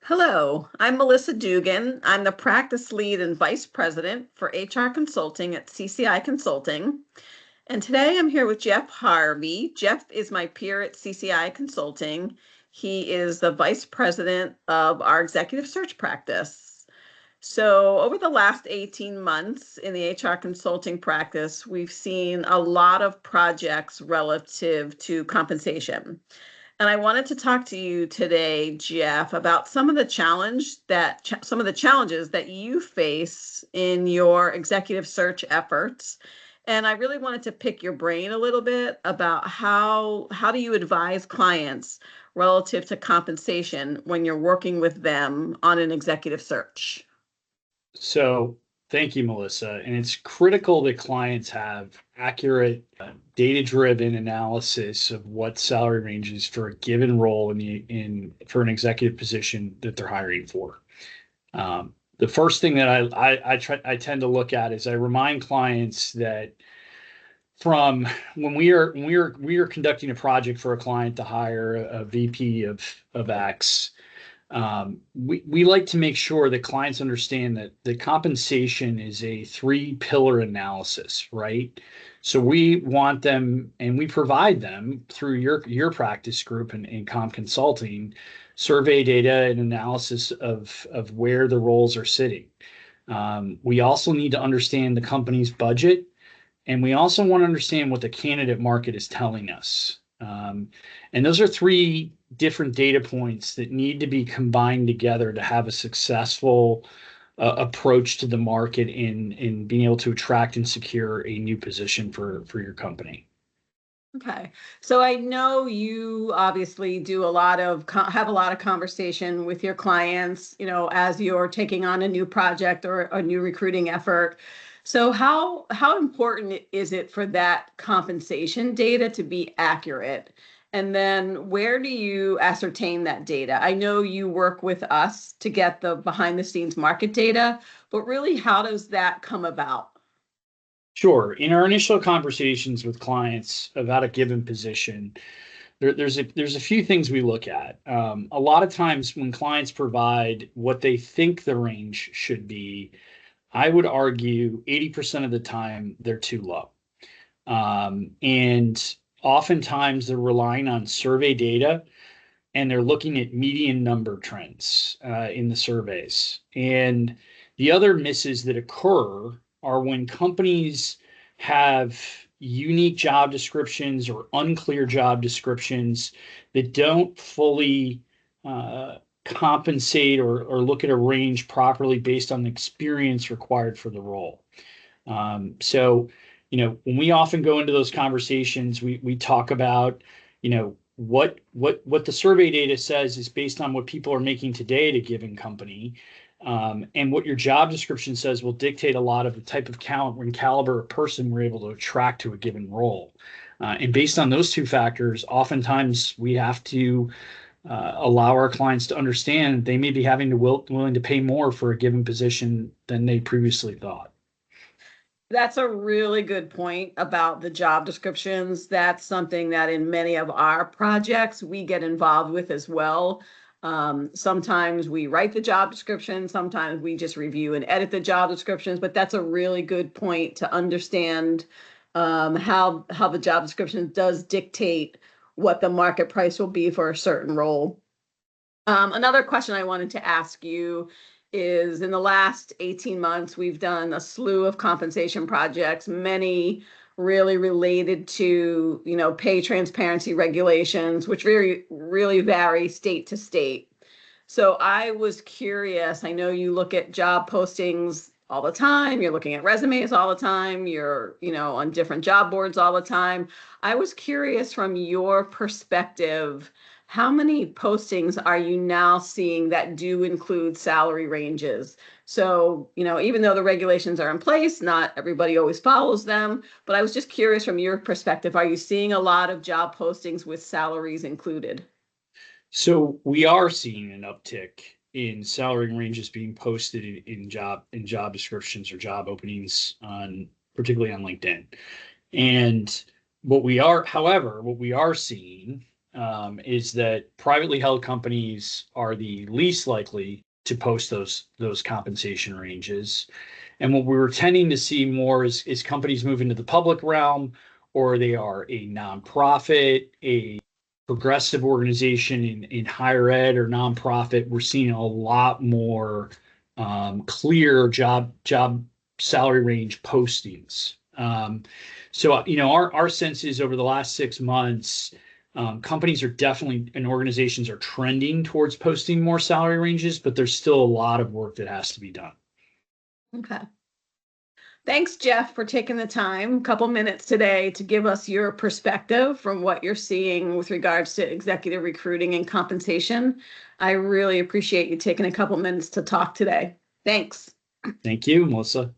Hello, I'm Melissa Dugan. I'm the practice lead and vice president for HR consulting at CCI Consulting. And today I'm here with Jeff Harvey. Jeff is my peer at CCI Consulting. He is the vice president of our executive search practice. So, over the last 18 months in the HR consulting practice, we've seen a lot of projects relative to compensation. And I wanted to talk to you today, Jeff, about some of the challenges that you face in your executive search efforts. And I really wanted to pick your brain a little bit about how do you advise clients relative to compensation when you're working with them on an executive search? So thank you, Melissa. And it's critical that clients have accurate, data-driven analysis of what salary ranges for a given role for an executive position that they're hiring for. The first thing that I tend to look at is I remind clients that from when we are conducting a project for a client to hire a VP of X. We like to make sure that clients understand that the compensation is a three-pillar analysis, right? So we want them and we provide them through your practice group and comp consulting, survey data and analysis of where the roles are sitting. We also need to understand the company's budget, and we also want to understand what the candidate market is telling us. And those are three different data points that need to be combined together to have a successful approach to the market in being able to attract and secure a new position for your company. Okay. So I know you obviously do have a lot of conversation with your clients, as you're taking on a new project or a new recruiting effort. So how important is it for that compensation data to be accurate? And then where do you ascertain that data? I know you work with us to get the behind the scenes market data, but really how does that come about? Sure. In our initial conversations with clients about a given position, there's a few things we look at. A lot of times when clients provide what they think the range should be, I would argue 80% of the time they're too low. And oftentimes they're relying on survey data and they're looking at median number trends in the surveys. And the other misses that occur are when companies have unique job descriptions or unclear job descriptions that don't fully compensate or look at a range properly based on the experience required for the role. So, when we often go into those conversations, we talk about, what the survey data says is based on what people are making today at a given company. And what your job description says will dictate a lot of the type of talent and caliber of person we're able to attract to a given role. And based on those two factors, oftentimes we have to allow our clients to understand they may be having to willing to pay more for a given position than they previously thought. That's a really good point about the job descriptions. That's something that in many of our projects we get involved with as well. Sometimes we write the job description, sometimes we just review and edit the job descriptions, but that's a really good point to understand how the job description does dictate what the market price will be for a certain role. Another question I wanted to ask you is in the last 18 months, we've done a slew of compensation projects, many really related to, pay transparency regulations, which really vary state to state. So I was curious, I know you look at job postings all the time, you're looking at resumes all the time, you're, on different job boards all the time. I was curious from your perspective, how many postings are you now seeing that do include salary ranges? So, even though the regulations are in place, not everybody always follows them. But I was just curious from your perspective, are you seeing a lot of job postings with salaries included? So we are seeing an uptick in salary ranges being posted in job descriptions or job openings particularly on LinkedIn. And what we are seeing is that privately held companies are the least likely to post those compensation ranges. And what we were tending to see more is companies move into the public realm, or they are a nonprofit, a progressive organization in higher ed or nonprofit. We're seeing a lot more clear job salary range postings. So our sense is over the last 6 months, companies are definitely and organizations are trending towards posting more salary ranges, but there's still a lot of work that has to be done. Okay. Thanks, Jeff, for taking the time, a couple minutes today to give us your perspective from what you're seeing with regards to executive recruiting and compensation. I really appreciate you taking a couple minutes to talk today. Thanks. Thank you, Melissa.